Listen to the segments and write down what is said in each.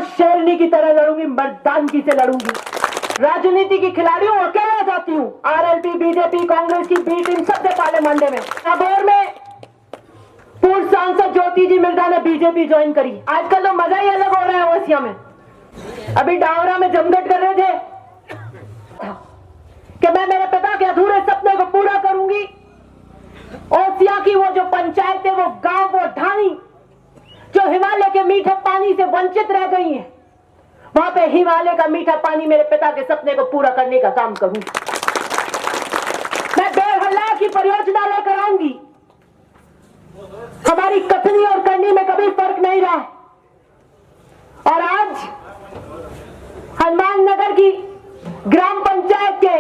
शेरनी की तरह लड़ूंगी, मर्दानगी से लड़ूंगी। राजनीति की खिलाड़ी हूँ, अकेला जाती हूँ। आरएलपी, बीजेपी, कांग्रेस की बी टीम सबसे पहले मंडे में। अबोर में पूर्व सांसद ज्योति जी मिर्जा ने बीजेपी ज्वाइन करी। आजकल तो मजा ही अलग हो रहा है ओसिया में। अभी डावरा में जमघट कर रहे थे कि मैं मेरे पिता के अधूरे सपने को पूरा करूंगी। ओसिया की वो जो पंचायतें, वो गांव, वो ढाणी जो हिमालय के मीठे पानी से वंचित रह गई हैं, वहां पे हिमालय का मीठा पानी मेरे पिता के सपने को पूरा करने का काम करूंगी। मैं बेहल्ला की परियोजना लेकर आऊंगी। हमारी कथनी और करनी में कभी फर्क नहीं रहा। और आज हनुमान नगर की ग्राम पंचायत के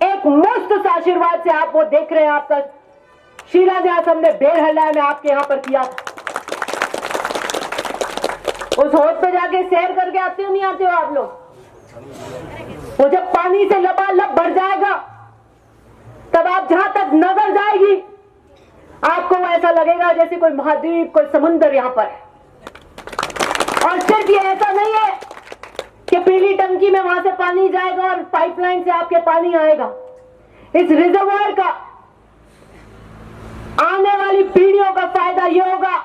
एक मुफ्त आशीर्वाद से आप वो देख रहे हैं, आपका शिलान्यास हमने बेहल्ला में आपके यहां पर किया। उस होद पे जाके सैर करके आते हो, नहीं आते हो आप लोग? वो जब पानी से लबालब भर जाएगा, तब आप जहां तक नजर जाएगी, आपको ऐसा लगेगा जैसे कोई महाद्वीप, कोई समुद्र यहां पर है। और सिर्फ ये ऐसा नहीं है कि पीली टंकी में वहां से पानी जाएगा और पाइपलाइन से आपके पानी आएगा। इस रिजर्वायर का आने वाली पीढ़ियों का फायदा यह होगा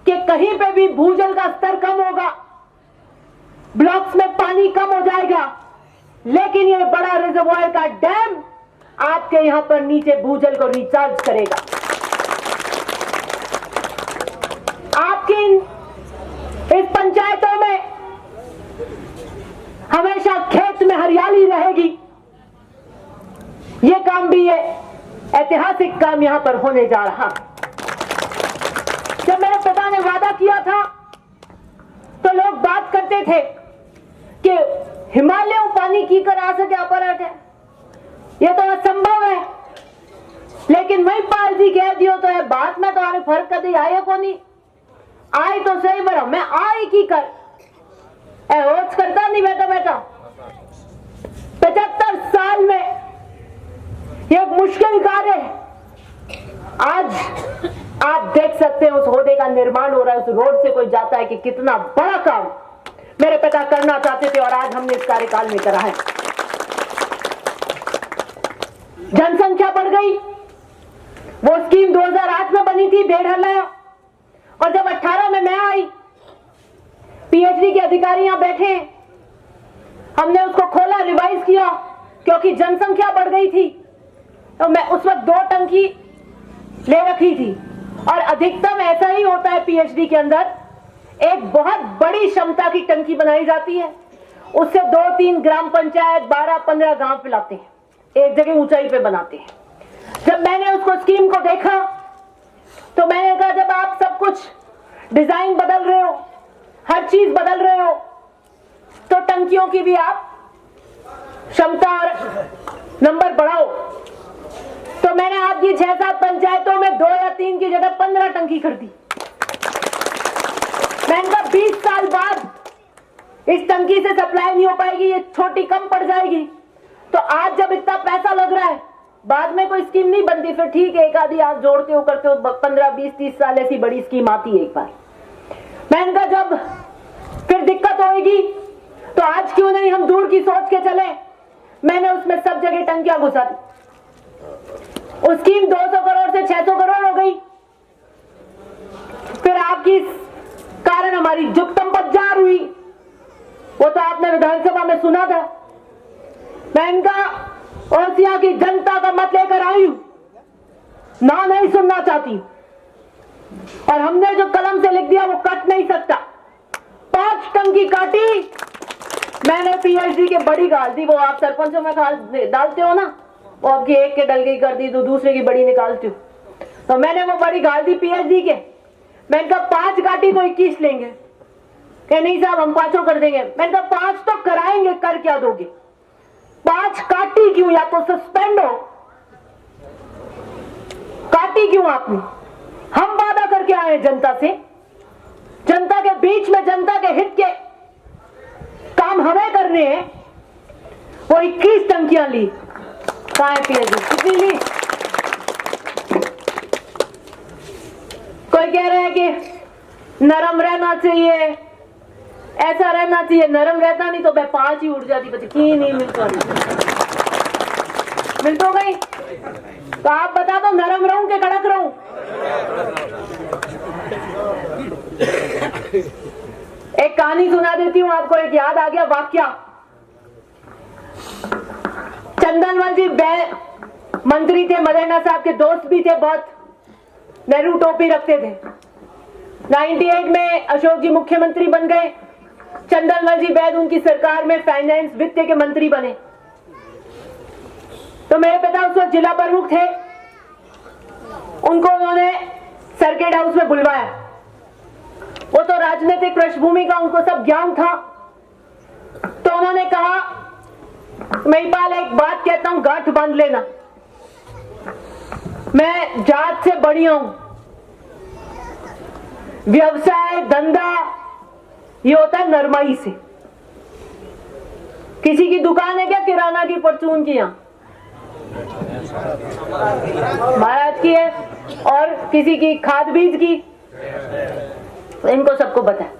कि कहीं पे भी भूजल का स्तर कम होगा, ब्लॉक्स में पानी कम हो जाएगा, लेकिन यह बड़ा रिजर्वायर का डैम आपके यहां पर नीचे भूजल को रिचार्ज करेगा। आपकी इस पंचायतों में हमेशा खेत में हरियाली रहेगी। यह काम भी है, ऐतिहासिक काम यहां पर होने जा रहा। जब मेरे पिता ने वादा किया था तो लोग बात करते थे कि हिमालय पानी की कर आ सके अपराध है, यह तो असंभव है। लेकिन वही पाल जी कह दियो तो है बात में तो आने फर्क कभी आए को नहीं आई तो सही बड़ा मैं आई की कर होच करता नहीं बैठा बैठा 75 साल में यह मुश्किल कार्य है। आज आप देख सकते हैं उस होदे का निर्माण हो रहा है, उस रोड से कोई जाता है कि कितना बड़ा काम मेरे पिता करना चाहते थे और आज हमने इस कार्यकाल में करा है। जनसंख्या बढ़ गई। वो स्कीम 2008 में बनी थी बेड़हल्ला, और जब 18 में मैं आई, पीएचडी के अधिकारी यहां बैठे, हमने उसको खोला, रिवाइज किया, क्योंकि जनसंख्या बढ़ गई थी। तो मैं उस वक्त 2 टंकी ले रखी थी, और अधिकतम ऐसा ही होता है पीएचडी के अंदर, एक बहुत बड़ी क्षमता की टंकी बनाई जाती है, उससे 2-3 ग्राम पंचायत 12-15 गांव पिलाते हैं, एक जगह ऊंचाई पे बनाते हैं। जब मैंने उसको स्कीम को देखा तो मैंने कहा जब आप सब कुछ डिजाइन बदल रहे हो, हर चीज बदल रहे हो, तो टंकियों की भी आप क्षमता और नंबर बढ़ाओ। तो मैंने आपकी 6-7 पंचायतों में 2 या 3 की जगह 15 टंकी खरीदी। मैंने कहा 20 साल बाद इस टंकी से सप्लाई नहीं हो पाएगी, ये छोटी कम पड़ जाएगी। तो आज जब इतना पैसा लग रहा है, बाद में कोई स्कीम नहीं बनती, फिर ठीक है एक आधी आप जोड़ते हो करते हो, 15-20-30 साल ऐसी बड़ी स्कीम आती है एक बार। मैंने कहा जब फिर दिक्कत होगी तो आज क्यों नहीं हम दूर की सोच के चले। मैंने उसमें सब जगह टंकियां घुसा दी। उस स्कीम 200 करोड़ से 600 करोड़ हो गई। फिर आपकी कारण हमारी जुगतम पतझड़ हुई, वो तो आपने विधानसभा में सुना था। मैं इनका ओसिया की जनता का मत लेकर आई हूं, ना नहीं सुनना चाहती, और हमने जो कलम से लिख दिया वो कट नहीं सकता। 5 टंकी काटी मैंने, पीएचडी के बड़ी गाल दी, वो आप सरपंचों में डालते हो ना, वो आपकी एक के डल गई कर दी तो दूसरे की बड़ी निकालती हो, तो मैंने वो बड़ी गाल दी पीएचडी के। मैंने कहा 5 काटी तो 21 लेंगे, कह नहीं साहब हम 5 कर देंगे। मैंने कहा 5 तो कराएंगे, कर क्या दोगे? 5 काटी क्यों? या तो सस्पेंड हो, काटी क्यों आपने? हम वादा करके आए जनता से, जनता के बीच में जनता के हित के काम हमें करने हैं। वो 21 टंकियां ली, कहां है पीएचडी? कितनी ली? कोई कह रहे हैं कि नरम रहना चाहिए, ऐसा रहना चाहिए, नरम रहता नहीं तो मैं 5 ही उड़ जाती, बच्चे की नहीं मिलता, मिल तो गई। तो आप बता दो नरम रहूं कि कड़क रहूं? एक कहानी सुना देती हूं आपको, एक याद आ गया वाक्या। चंदनवन जी मंत्री थे, मदेना साहब के दोस्त भी थे बहुत, नेहरू टोपी रखते थे। 98 में अशोक जी मुख्यमंत्री बन गए, चंदनवन जी वैद उनकी सरकार में फाइनेंस वित्त के मंत्री बने। तो मेरे पिता उस वक्त जिला प्रमुख थे, उनको उन्होंने सर्किट हाउस में बुलवाया। वो तो राजनीतिक पृष्ठभूमि का उनको सब ज्ञान था। तो उन्होंने कहा, महिपाल एक बात कहता हूं, गांठ बांध लेना, मैं जात से बड़ी हूं, व्यवसाय धंधा ये होता है नरमाई से। किसी की दुकान है क्या किराना की, परचून की, यहां महाराज की है, और किसी की खाद बीज की, इनको सबको पता है।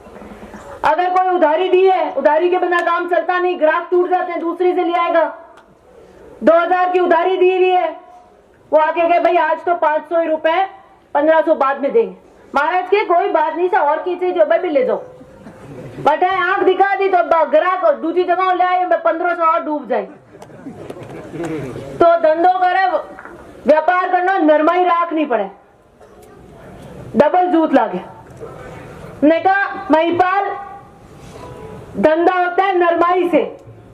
अगर कोई उधारी दी है, उधारी के बिना काम चलता नहीं, ग्राहक टूट जाते हैं, दूसरी से ले आएगा। 2000 की उधारी दी हुई है, वो आके कहे भाई आज तो 500 ही रुपए, 1500 बाद में देंगे। महाराज के कोई बात नहीं, सा और की चीज भाई भी ले जाओ, बट आंख दिखा दी तो ग्राहक दूसरी जगह ले आए, 1500 और डूब जाए। तो धंधो करे, व्यापार करना, नरमाई राख नहीं पड़े, डबल जूत लागे। ने कहा महिपाल धंधा होता है नरमाई से,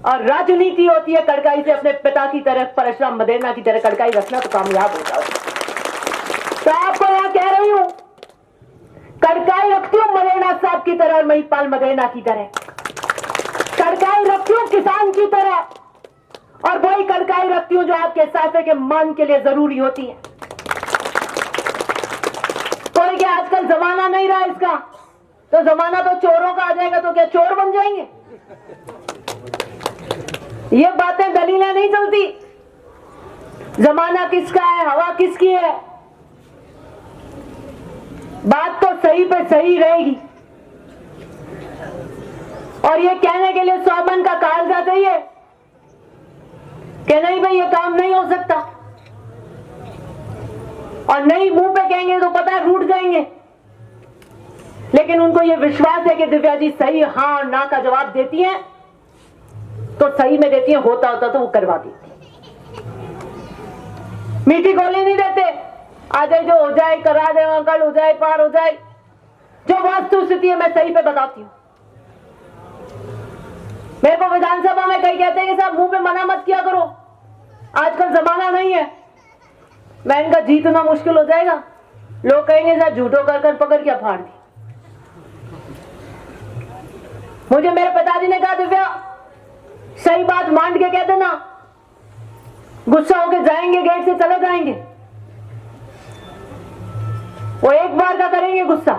और राजनीति होती है कड़काई से। अपने पिता की तरह, परशुराम मदेना की तरह कड़काई रखना तो कामयाब हो जाओ। तो आपको यहां कह रही हूं, कड़काई रखती हूं मदेना साहब की तरह और महिपाल मदेना की तरह, कड़काई रखती हूं किसान की तरह, और वही कड़काई रखती हूं जो आपके साफे के मान के लिए जरूरी होती है। कोई क्या आजकल जमाना नहीं रहा इसका, तो जमाना तो चोरों का आ जाएगा, तो क्या चोर बन जाएंगे? ये बातें दलीलें नहीं चलती। जमाना किसका है, हवा किसकी है, बात तो सही पे सही रहेगी। और ये कहने के लिए स्वाबन का कागजात चाहिए कि नहीं भाई ये काम नहीं हो सकता, और नहीं मुंह पे कहेंगे तो पता है रूठ जाएंगे। लेकिन उनको ये विश्वास है कि दिव्या जी सही हाँ और ना का जवाब देती हैं, तो सही में देती हैं, होता होता तो वो करवा देती। मीठी गोली नहीं देते, आ जाए जो हो जाए करा दे, कल हो जाए पार हो जाए। जो वास्तु स्थिति है मैं सही पे बताती हूं। मेरे को विधानसभा में कई कहते हैं कि साहब मुंह पे मना मत किया करो, आजकल जमाना नहीं है। मैं इनका जीतना मुश्किल हो जाएगा, लोग कहेंगे साहब झूठो कर पकड़ क्या फाड़ दी। मुझे मेरे पिताजी ने कहा दिव्या सही बात मान के कह देना, गुस्सा होके जाएंगे गेट से चले जाएंगे। वो एक बार का करेंगे गुस्सा,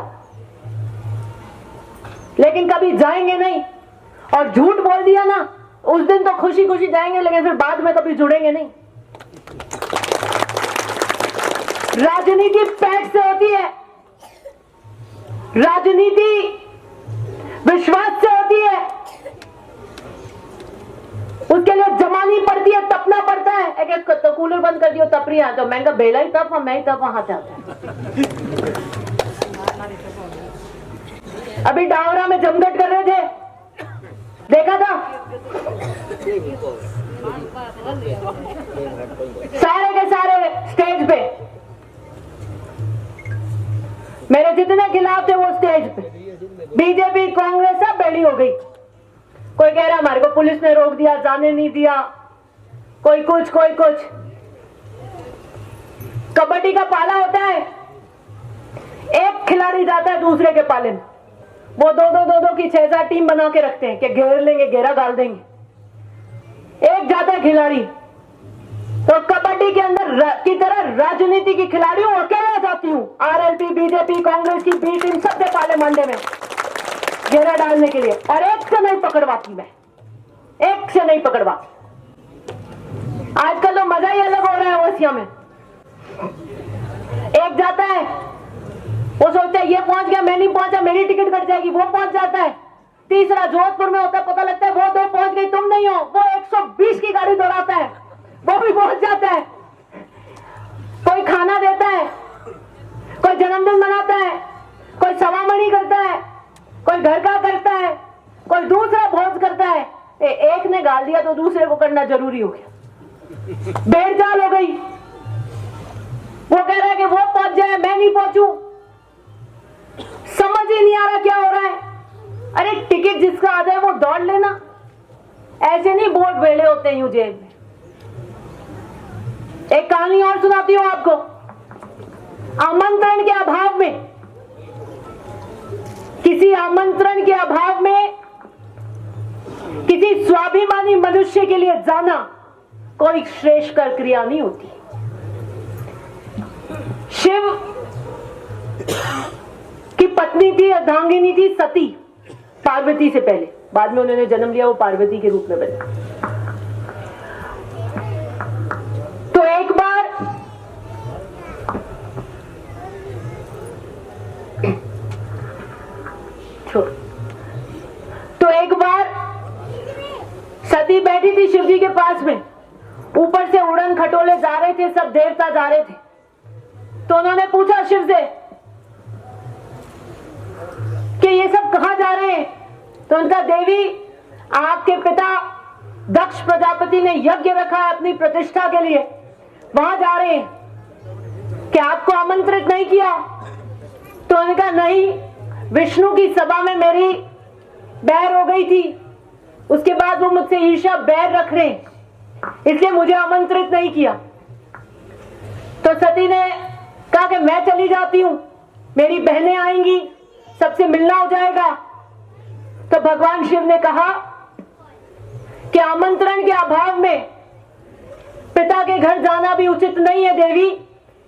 लेकिन कभी जाएंगे नहीं। और झूठ बोल दिया ना, उस दिन तो खुशी खुशी जाएंगे, लेकिन फिर बाद में कभी जुड़ेंगे नहीं। राजनीति पैठ से होती है, राजनीति विश्वास से होती है, उसके लिए जमानी पड़ती है, तपना पड़ता है। एक तो कूलर बंद कर दियो, तप रही है, तो महंगा बेला ही तप, मैं ही तप, वहां जाता। अभी डावरा में जमघट कर रहे थे, देखा था, सारे के सारे स्टेज पे, मेरे जितने खिलाफ थे वो स्टेज पे, बीजेपी कांग्रेस सब बैठी हो गई। कोई कह रहा हमारे को पुलिस ने रोक दिया, जाने नहीं दिया, कोई कुछ कोई कुछ। कबड्डी का पाला होता है, एक खिलाड़ी जाता है दूसरे के पाले में, वो दो की 6-7 टीम बना के रखते हैं कि घेर लेंगे, घेरा डाल देंगे। एक जाता है खिलाड़ी, तो कबड्डी के अंदर की तरह राजनीति की खिलाड़ी हूं, अकेला जाती हूं, आरएलपी बीजेपी कांग्रेस की बी टीम सबके पाले मंडे में घेरा डालने के लिए, और एक से नहीं पकड़वाती मैं, एक से नहीं पकड़वाती। आजकल तो मजा ही अलग हो रहा है ओसिया में। एक जाता है, वो सोचता है ये पहुंच गया, मैं नहीं पहुंचा, मेरी टिकट कट जाएगी, वो पहुंच जाता है, 30 तीसरा जोधपुर में होता है, पता लगता है वो दो पहुंच गई, तुम नहीं हो। वो 120 की गाड़ी दौड़ाता है, वो भी पहुंच जाता है। कोई खाना देता है, कोई जन्मदिन मनाता है, कोई सवामणी करता है, कोई घर का करता है, कोई दूसरा भोज करता है। एक ने गाल दिया तो दूसरे को करना जरूरी हो गया, भेड़ चाल हो गई। वो कह रहा है कि वो पहुंच जाए, मैं नहीं पहुंचू। समझ ही नहीं आ रहा क्या हो रहा है। अरे टिकट जिसका आ जाए वो दौड़ लेना, ऐसे नहीं बोर्ड बेड़े होते यूं जेब में। एक कहानी और सुनाती हूं आपको। आमंत्रण के अभाव में, किसी आमंत्रण के अभाव में किसी स्वाभिमानी मनुष्य के लिए जाना कोई श्रेष्ठकर क्रिया नहीं होती। शिव की पत्नी थी, अर्धांगिनी थी, सती, पार्वती से पहले। बाद में उन्होंने जन्म लिया, वो पार्वती के रूप में बने। तो एक बार सती बैठी थी शिव जी के पास में, ऊपर से उड़न खटोले जा रहे थे, सब देवता जा रहे थे। तो उन्होंने पूछा शिव से कि ये सब कहां जा रहे हैं? तो उनका, देवी आपके पिता दक्ष प्रजापति ने यज्ञ रखा है अपनी प्रतिष्ठा के लिए, वहां जा रहे हैं, क्या आपको आमंत्रित नहीं किया? तो उनका, नहीं, विष्णु की सभा में मेरी बैर हो गई थी, उसके बाद वो मुझसे ईर्ष्या बैर रख रहे हैं, इसलिए मुझे आमंत्रित नहीं किया। तो सती ने कहा कि मैं चली जाती हूं, मेरी बहनें आएंगी, सबसे मिलना हो जाएगा। तो भगवान शिव ने कहा कि आमंत्रण के अभाव में पिता के घर जाना भी उचित नहीं है देवी,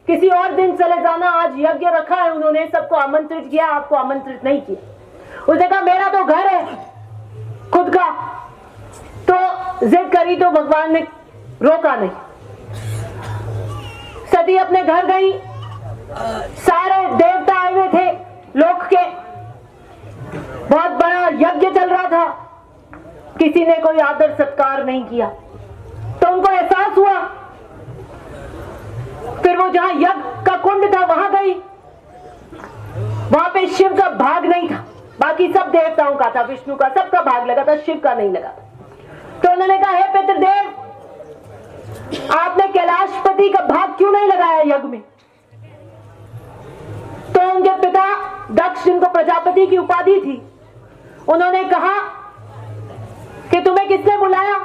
किसी और दिन चले जाना, आज यज्ञ रखा है उन्होंने, सबको आमंत्रित किया, आपको आमंत्रित नहीं किया। उसने कहा मेरा तो घर है खुद का। तो जिद करी तो भगवान ने रोका नहीं। सती अपने घर गई, सारे देवता आए हुए थे लोक के, बहुत बड़ा यज्ञ चल रहा था, किसी ने कोई आदर सत्कार नहीं किया। तो उनको एहसास हुआ, फिर वो जहां यज्ञ का कुंड था वहां गई, वहां पे शिव का भाग नहीं था, बाकी सब देवताओं का था, विष्णु का सबका भाग लगा था, शिव का नहीं लगा था। तो उन्होंने कहा, हे पितृदेव, आपने कैलाशपति का भाग क्यों नहीं लगाया यज्ञ में? तो उनके पिता दक्ष, जिनको प्रजापति की उपाधि थी, उन्होंने कहा कि तुम्हें किसने बुलाया?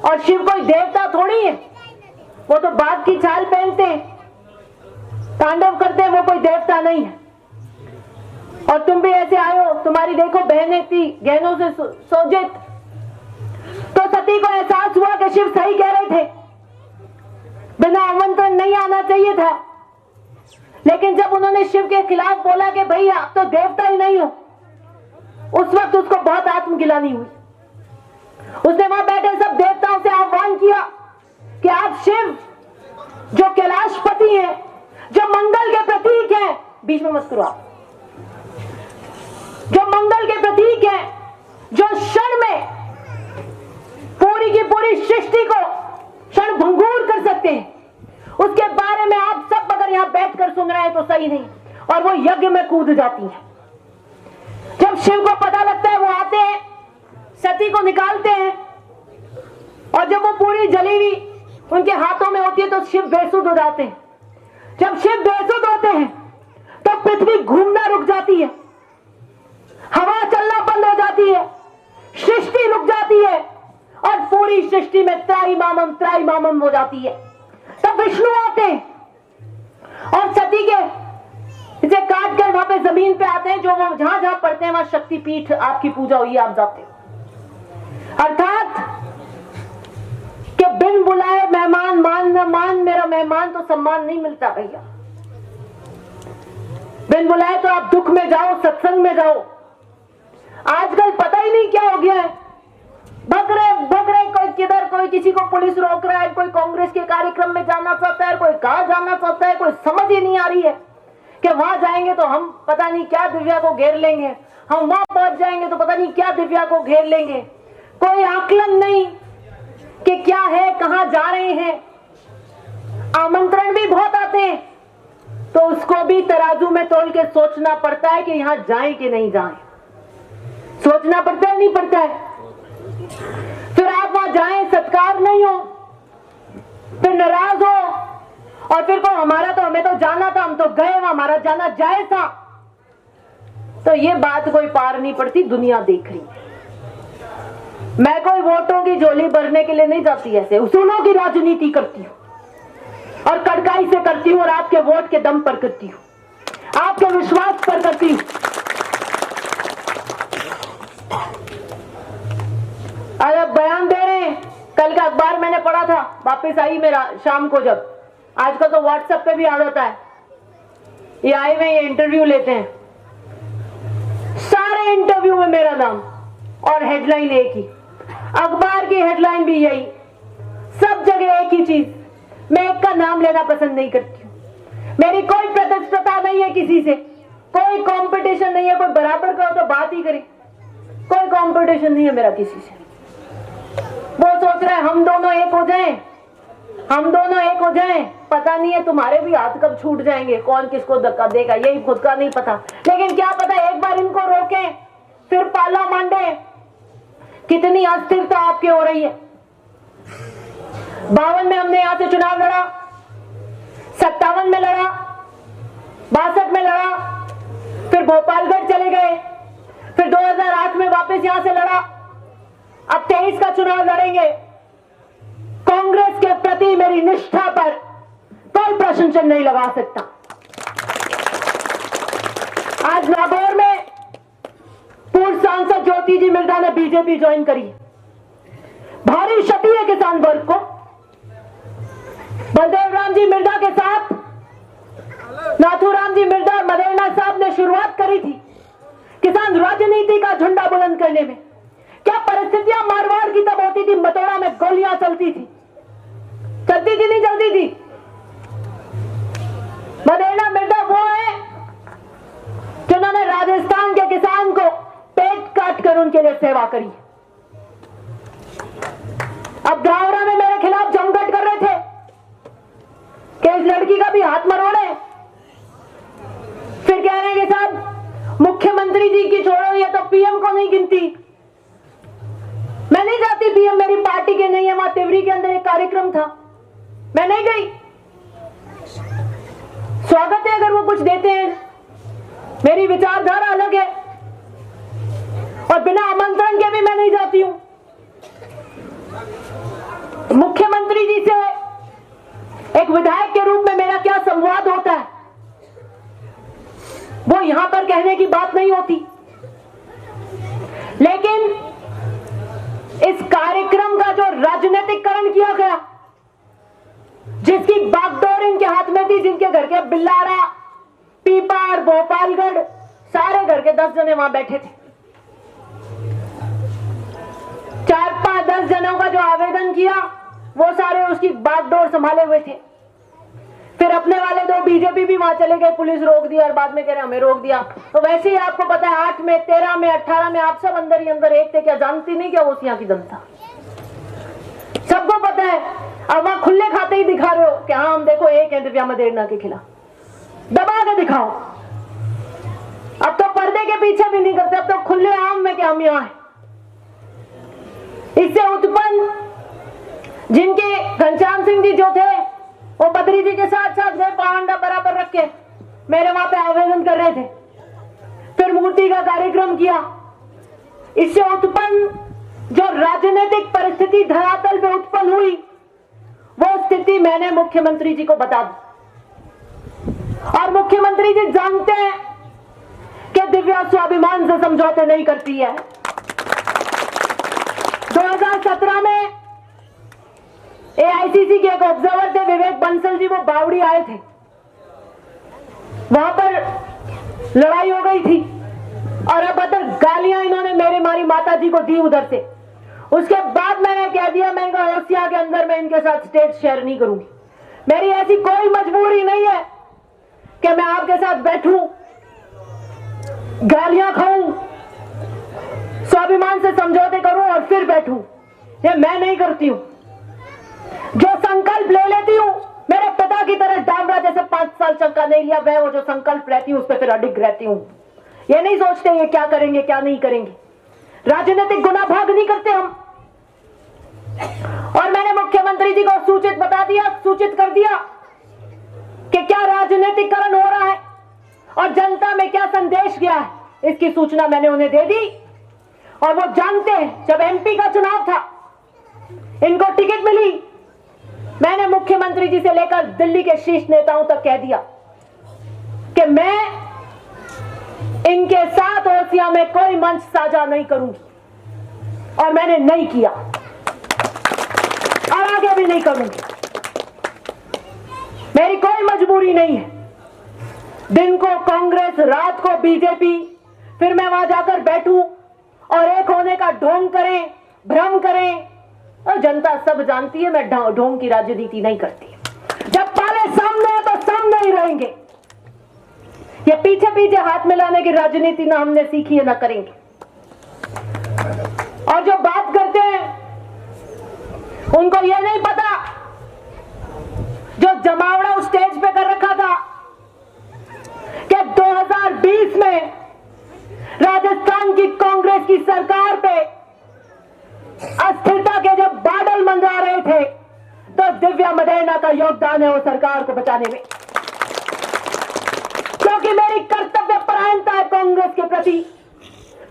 और शिव कोई देवता थोड़ी है, वो तो बाघ की चाल पहनते हैं, तांडव करते हैं, वो कोई देवता नहीं है। और तुम भी ऐसे आए हो, तुम्हारी देखो बहनें थी गहनों से सोजित। तो सती को एहसास हुआ कि शिव सही कह रहे थे, बिना आमंत्रण नहीं आना चाहिए था। लेकिन जब उन्होंने शिव के खिलाफ बोला कि भाई आप तो देवता ही नहीं हो, उस वक्त उसको बहुत आत्मगिलानी हुई। उसने वहां बैठे सब देवताओं से आह्वान किया कि आप शिव जो कैलाशपति हैं, जो मंगल के प्रतीक हैं, बीच में मत करो आप, जो मंगल के प्रतीक हैं, जो क्षण में पूरी की पूरी सृष्टि को क्षण भंगुर कर सकते हैं, उसके बारे में आप सब अगर यहां बैठकर सुन रहे हैं तो सही नहीं। और वो यज्ञ में कूद जाती है। जब शिव को पता लगता है, वो आते हैं, सती को निकालते हैं, और जब वो पूरी जली हुई उनके हाथों में होती है तो शिव बेसुध हो जाते हैं। जब शिव बेसुध होते हैं तो पृथ्वी घूमना रुक जाती है, हवा चलना बंद हो जाती है, सृष्टि रुक जाती है, और पूरी सृष्टि में त्राईमामम हो जाती है। तब विष्णु आते हैं और सती के इसे काट कर वहां पे जमीन पे आते हैं, जो वो जहां जहां पड़ते हैं वहां शक्तिपीठ आपकी पूजा हुई, आप जाते हो। अर्थात कि बिन बुलाए मेहमान मान न मान, मेरा मेहमान तो सम्मान नहीं मिलता भैया। बिन बुलाए तो आप दुख में जाओ, सत्संग में जाओ। आजकल पता ही नहीं क्या हो गया है, भग रहे, कोई किधर, कोई किसी को पुलिस रोक रहा है, कोई कांग्रेस के कार्यक्रम में जाना चाहता है, कोई कहां जाना चाहता है, कोई समझ ही नहीं आ रही है कि वहां जाएंगे तो हम पता नहीं क्या दिव्या को घेर लेंगे, हम वहां पहुंच जाएंगे तो पता नहीं क्या दिव्या को घेर लेंगे। कोई आकलन नहीं कि क्या है, कहां जा रहे हैं। आमंत्रण भी बहुत आते हैं तो उसको भी तराजू में तोल के सोचना पड़ता है कि यहां जाएं कि नहीं जाएं। सोचना पड़ता है, नहीं पड़ता है? फिर आप वहां जाएं, सत्कार नहीं हो, फिर नाराज हो और फिर को हमारा तो, हमें तो जाना था, हम तो गए, हमारा जाना जायज था। तो ये बात कोई पार नहीं पड़ती, दुनिया देख रही है। मैं कोई वोटों की झोली भरने के लिए नहीं जाती, ऐसे उसूलों की राजनीति करती हूं और कड़काई से करती हूं और आपके वोट के दम पर करती हूं, आपके विश्वास पर करती हूं। अरे बयान दे रहे हैं, कल का अखबार मैंने पढ़ा था, वापस आई मेरा शाम को, जब आजकल तो व्हाट्सएप पे भी आ जाता है, ये आए हुए ये इंटरव्यू लेते हैं, सारे इंटरव्यू में मेरा नाम और हेडलाइन एक ही, अखबार की हेडलाइन भी यही, सब जगह एक ही चीज। मैं एक का नाम लेना पसंद नहीं करती हूं। मेरी कोई प्रतिस्पर्धा नहीं है किसी से, कोई कंपटीशन नहीं है, कोई बराबर का हो तो बात ही करे, कोई कंपटीशन नहीं है मेरा किसी से। वो सोच रहे हैं हम दोनों एक हो जाएं, हम दोनों एक हो जाएं, पता नहीं है तुम्हारे भी हाथ कब छूट जाएंगे, कौन किसको धक्का देगा यही खुद का नहीं पता। लेकिन क्या पता एक बार इनको रोकें फिर पाला मांडे। कितनी अस्थिरता आपकी हो रही है। 52 में हमने यहां से चुनाव लड़ा, 57 में लड़ा, 62 में लड़ा, फिर भोपालगढ़ चले गए, फिर 2008 में वापस यहां से लड़ा, अब 23 का चुनाव लड़ेंगे। कांग्रेस के प्रति मेरी निष्ठा पर कोई प्रश्न चिन्ह नहीं लगा सकता। आज नागौर में पूर्व सांसद ज्योति जी मिर्धा ने बीजेपी ज्वाइन करी। भारी क्षति है किसान वर्ग को। बलदेव राम जी मिर्धा के साथ नाथूराम जी मिर्धा, मदेना साहब ने शुरुआत करी थी किसान राजनीति का झंडा बुलंद करने में। क्या परिस्थितियां मारवाड़ की तब होती थी, मतोड़ा में गोलियां चलती थी, नहीं चलती थी। मदेना मिर्धा वो है जिन्होंने राजस्थान के किसान को पेट काट कर उनके लिए सेवा करी। अब गावरा में मेरे खिलाफ जमघट कर रहे थे कि इस लड़की का भी हाथ मरोड़े, फिर कह रहे हैं कि साहब मुख्यमंत्री जी की छोड़ो, ये तो पीएम को नहीं गिनती। मैं नहीं जाती पीएम, मेरी पार्टी के नहीं है। वहां तिवरी के अंदर एक कार्यक्रम था, मैं नहीं गई। स्वागत है अगर वो कुछ देते हैं, मेरी विचारधारा अलग है और बिना आमंत्रण के भी मैं नहीं जाती हूं। मुख्यमंत्री जी से एक विधायक के रूप में मेरा क्या संवाद होता है वो यहां पर कहने की बात नहीं होती। लेकिन इस कार्यक्रम का जो राजनीतिकरण किया गया, जिसकी बागडोर इनके हाथ में थी, जिनके घर के बिल्लारा, पीपार, भोपालगढ़, सारे घर के 10 जने वहां बैठे थे। 4-5-10 जनों का जो आवेदन किया वो सारे उसकी बागडोर संभाले हुए थे। फिर अपने वाले 2 बीजेपी भी वहां चले गए, पुलिस रोक दिया और बाद में कह रहे हमें रोक दिया। तो वैसे ही आपको पता है 8 में, 13 में, 18 में आप सब अंदर ही अंदर एक थे। क्या जानती नहीं क्या वो यहाँ की जनता, सबको पता है। अब वहां खुले खाते ही दिखा रहे हो कि हाँ हम देखो एक है दिव्या मदेरणा के खिलाफ, दबा के दिखाओ। अब तो पर्दे के पीछे भी नहीं करते, अब तो खुले आम में कि हम यहां हैं। इससे उत्पन्न जिनके घनश्याम सिंह जी जो थे वो बद्री जी के साथ साथ गए, पांडा बराबर रख के मेरे वहां पे आवेदन कर रहे थे, फिर मूर्ति का कार्यक्रम किया। इससे उत्पन्न जो राजनीतिक परिस्थिति धरातल पे उत्पन्न हुई वो स्थिति मैंने मुख्यमंत्री जी को बता दी और मुख्यमंत्री जी जानते हैं कि दिव्या स्वाभिमान से समझौते नहीं करती है। 2017 में एआईसीसी के एक ऑब्जर्वर थे विवेक बंसल जी, वो बावड़ी आए थे, वहां पर लड़ाई हो गई थी और अब अदर गालियां इन्होंने मेरे मारी माता जी को दी उधर से। उसके बाद मैंने कह दिया, मैंने कहा ओसिया के अंदर मैं इनके साथ स्टेज शेयर नहीं करूंगी। मेरी ऐसी कोई मजबूरी नहीं है कि मैं आपके साथ बैठूं, गालियां खाऊं, स्वाभिमान से समझौते करूं और फिर बैठूं, ये मैं नहीं करती हूं। जो संकल्प ले लेती हूं, मेरे पिता की तरह डामरा जैसे 5 साल चक्का नहीं लिया, मैं वो जो संकल्प रहती हूं उस पर फिर अडिग रहती हूं। ये नहीं सोचते ये क्या करेंगे क्या नहीं करेंगे, राजनीतिक गुना भाग नहीं करते हम। और मैंने मुख्यमंत्री जी को सूचित कर दिया कि क्या राजनीतिकरण हो रहा है और जनता में क्या संदेश गया है, इसकी सूचना मैंने उन्हें दे दी। और वो जानते हैं, जब एमपी का चुनाव था, इनको टिकट मिली, मैंने मुख्यमंत्री जी से लेकर दिल्ली के शीर्ष नेताओं तक कह दिया कि मैं इनके साथ ओसिया में कोई मंच साझा नहीं करूंगी, और मैंने नहीं किया और आगे भी नहीं करूंगी। मेरी कोई मजबूरी नहीं है, दिन को कांग्रेस, रात को बीजेपी, फिर मैं वहां जाकर बैठूं और एक होने का ढोंग करें, भ्रम करें। और जनता सब जानती है मैं ढोंग की राजनीति नहीं करती। जब पाले सामने है तो सामने ही रहेंगे। ये पीछे पीछे हाथ मिलाने की राजनीति ना हमने सीखी है ना करेंगे। और जो बात करते हैं उनको ये नहीं पता, जो जमावड़ा उस स्टेज पे कर रखा था कि 2020 में राजस्थान की कांग्रेस की सरकार पे अस्थिरता के जब बादल मंडरा रहे थे, तो दिव्या मदेना का योगदान है वो सरकार को बचाने में। क्योंकि मेरी कर्तव्य परायणता है कांग्रेस के प्रति।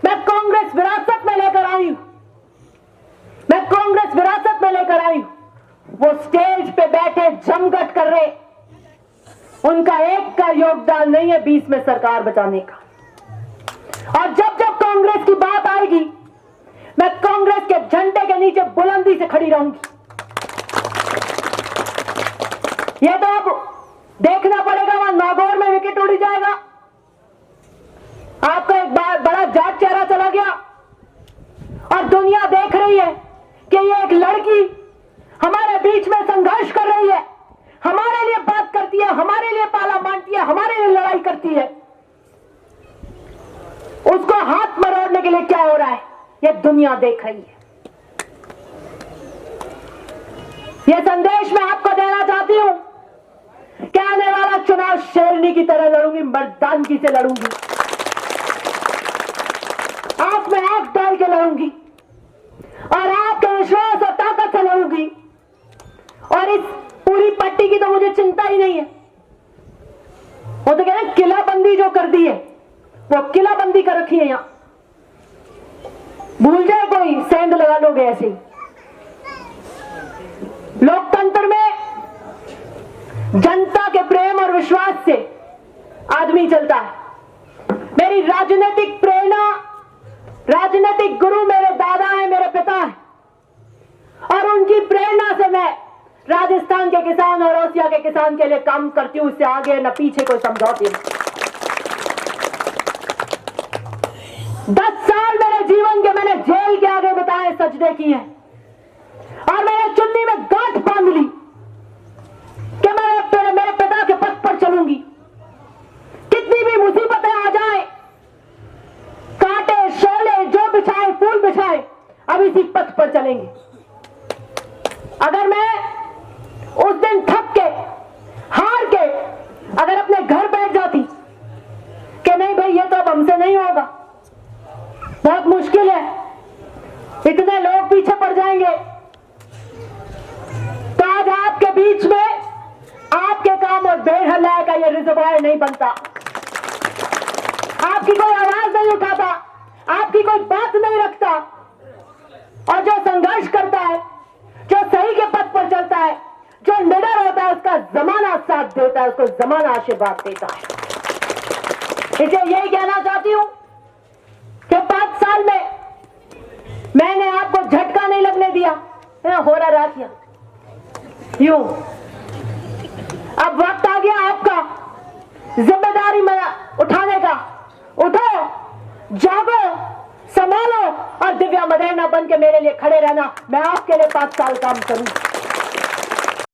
मैं कांग्रेस विरासत में लेकर आई हूं, मैं कांग्रेस विरासत में लेकर आई हूं। वो स्टेज पे बैठे जमघट कर रहे, उनका एक का योगदान नहीं है 20 में सरकार बचाने का। और जब जब कांग्रेस की बात आएगी, मैं कांग्रेस के झंडे के नीचे बुलंदी से खड़ी रहूंगी। यह तो अब देखना पड़ेगा, वहां नागौर में विकेट उड़ जाएगा। आपका एक बड़ा जाट चेहरा चला गया और दुनिया देख रही है कि ये एक लड़की हमारे बीच में संघर्ष कर रही है, हमारे लिए बात करती है, हमारे लिए पाला मानती है, हमारे लिए लड़ाई करती है। उसको हाथ मरोड़ने के लिए क्या हो रहा है, ये दुनिया देख रही है। ये संदेश मैं आपको देना चाहती हूं कि आने वाला चुनाव शेरनी की तरह लड़ूंगी, मर्दानगी से लड़ूंगी, आंख में आंख डाल के लड़ूंगी और आपके विश्वास और ताकत से लड़ूंगी। और इस पूरी पट्टी की तो मुझे चिंता ही नहीं है। वो तो कह रहे किलाबंदी जो कर दी है, वो किलाबंदी कर रखी है। यहां भूल जाए कोई, सेंध लगा लोगे ऐसे ही। लोकतंत्र में जनता के प्रेम और विश्वास से आदमी चलता है। मेरी राजनीतिक प्रेरणा, राजनीतिक गुरु मेरे दादा है, मेरे पिता है, और उनकी प्रेरणा से मैं राजस्थान के किसान और ओसिया के किसान के लिए काम करती हूं। इससे आगे न पीछे कोई समझौते नहीं। 10 साल मेरे जीवन के मैंने जेल के आगे बताए सजदे किए हैं, और मैंने चुन्नी में गांठ बांध ली कि मैं मेरे पिता के पथ पर चलूंगी। कितनी भी मुसीबतें आ जाए, कांटे शोले जो बिछाए, फूल बिछाए, अब इसी पथ पर चलेंगे। अगर मैं उस दिन थक के, हार के, अगर अपने घर बैठ जाती कि नहीं भाई ये तो अब हमसे नहीं होगा, बहुत मुश्किल है, इतने लोग पीछे पड़ जाएंगे, तो आज आपके बीच में आपके काम और बेहला का ये रिजर्वायर नहीं बनता। आपकी कोई आवाज नहीं उठाता, आपकी कोई बात नहीं रखता, और जो संघर्ष करता है, जो सही के पथ पर चलता है, जो निडर होता है, उसका जमाना साथ देता है, उसको जमाना आशीर्वाद देता है। इसे यही कहना चाहती हूं कि 5 साल में मैंने आपको झटका नहीं लगने दिया, हो रहा किया यूं। अब वक्त आ गया आपका जिम्मेदारी उठाने का। उठो, जागो, संभालो और दिव्या मदेना बन के मेरे लिए खड़े रहना। मैं आपके लिए 5 साल काम करूंगा।